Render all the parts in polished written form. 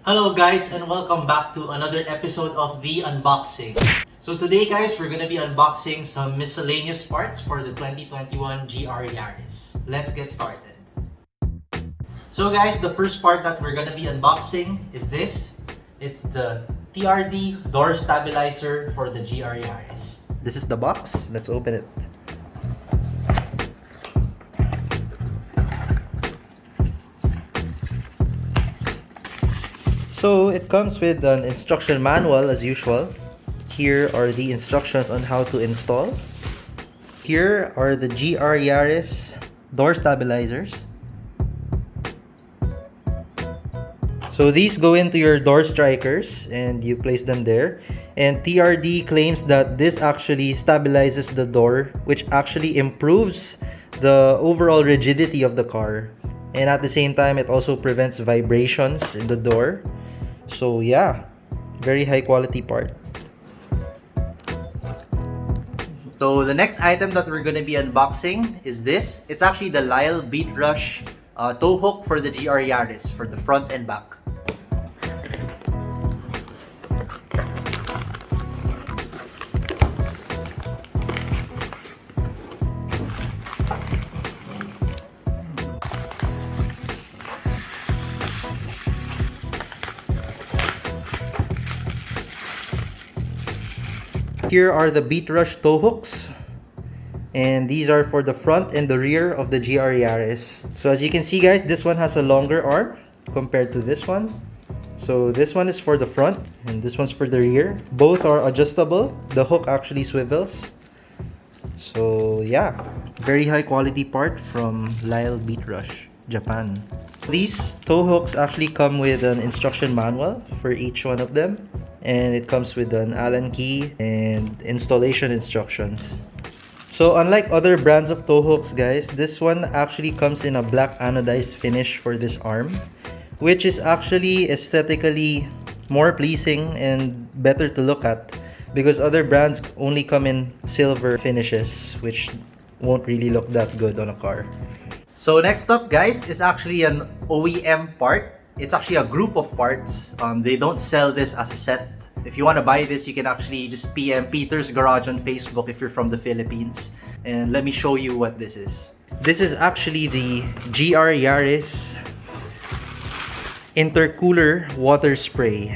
Hello guys and welcome back to another episode of The Unboxing. So today guys, we're gonna be unboxing some miscellaneous parts for the 2021 GR Yaris. Let's get started. So guys, the first part that we're gonna be unboxing is this. It's the TRD door stabilizer for the GR Yaris. This is the box. Let's open it. So it comes with an instruction manual as usual. Here are the instructions on how to install. Here are the GR Yaris door stabilizers. So these go into your door strikers and you place them there. And TRD claims that this actually stabilizes the door, which actually improves the overall rigidity of the car. And at the same time, it also prevents vibrations in the door. So yeah, very high quality part. So the next item that we're gonna be unboxing is this. It's actually the Laile Beatrush tow hook for the GR Yaris for the front and back. Here are the Beatrush tow hooks, and these are for the front and the rear of the GR Yaris. So as you can see guys, this one has a longer arm compared to this one. So this one is for the front and this one's for the rear. Both are adjustable. The hook actually swivels. So yeah, very high quality part from Laile Beatrush, Japan. These tow hooks actually come with an instruction manual for each one of them. And it comes with an Allen key and installation instructions. So unlike other brands of tow hooks guys, this one actually comes in a black anodized finish for this arm, which is actually aesthetically more pleasing and better to look at, because other brands only come in silver finishes, which won't really look that good on a car. So next up guys is actually an OEM part. It's actually a group of parts. They don't sell this as a set. If you want to buy this, you can actually just PM Peter's Garage on Facebook if you're from the Philippines. And let me show you what this is. This is actually the GR Yaris Intercooler water spray.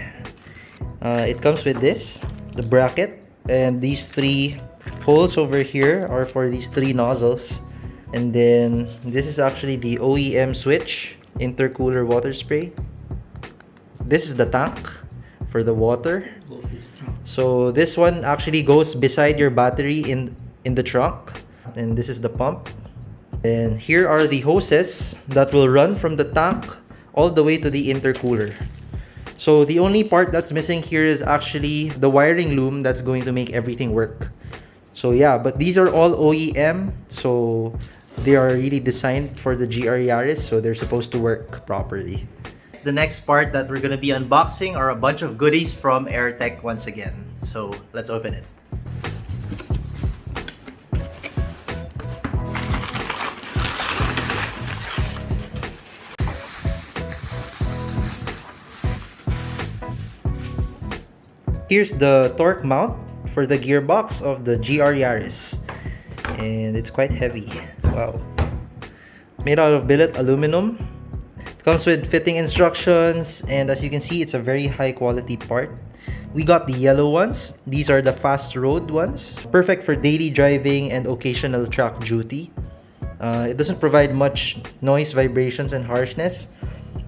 It comes with this, the bracket, and these three holes over here are for these three nozzles. And then this is actually the OEM switch intercooler water spray. This is the tank for the water. So this one actually goes beside your battery in the trunk, and this is the pump. And here are the hoses that will run from the tank all the way to the intercooler. So the only part that's missing here is actually the wiring loom that's going to make everything work. So yeah, but these are all OEM, so they are really designed for the GR Yaris, so they're supposed to work properly. The next part that we're going to be unboxing are a bunch of goodies from AIRTEC once again. So let's open it. Here's the torque mount for the gearbox of the GR Yaris, and it's quite heavy. Wow. Made out of billet aluminum. Comes with fitting instructions, and as you can see, it's a very high quality part. We got the yellow ones. These are the Fast-Road ones. Perfect for daily driving and occasional track duty. It doesn't provide much noise, vibrations, and harshness.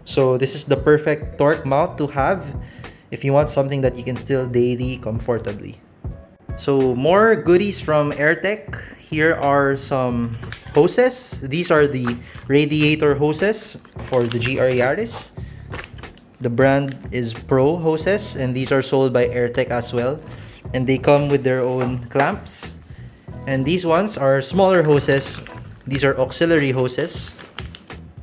So this is the perfect torque mount to have if you want something that you can still daily comfortably. So more goodies from AIRTEC. Here are some hoses. These are the radiator hoses for the GR Yaris. The brand is Pro hoses, and these are sold by AIRTEC as well. And they come with their own clamps. And these ones are smaller hoses. These are auxiliary hoses,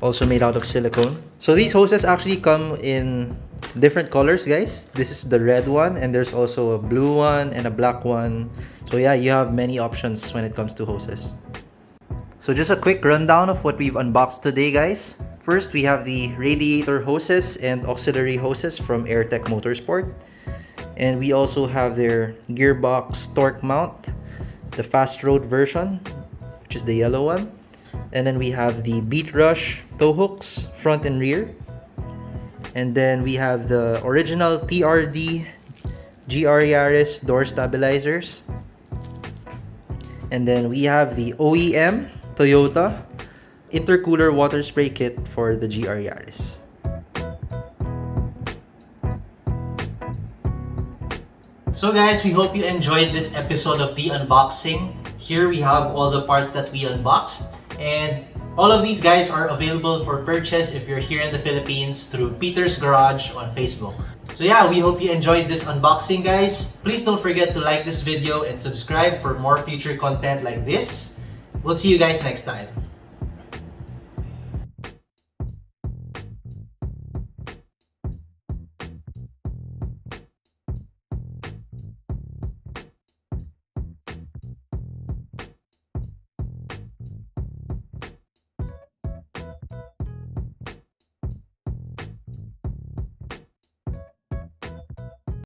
also made out of silicone. So these hoses actually come in different colors guys. This is the red one, and there's also a blue one and a black one. So yeah, you have many options when it comes to hoses. So just a quick rundown of what we've unboxed today guys. First, we have the radiator hoses and auxiliary hoses from AIRTEC Motorsport. And we also have their gearbox torque mount, the Fast-Road version, which is the yellow one. And then we have the Beatrush tow hooks, front and rear. And then we have the original TRD GR Yaris door stabilizers. And then we have the OEM Toyota Intercooler water spray kit for the GR Yaris. So guys, we hope you enjoyed this episode of the unboxing. Here we have all the parts that we unboxed, and all of these guys are available for purchase if you're here in the Philippines through Peter's Garage on Facebook. So yeah, we hope you enjoyed this unboxing, guys. Please don't forget to like this video and subscribe for more future content like this. We'll see you guys next time.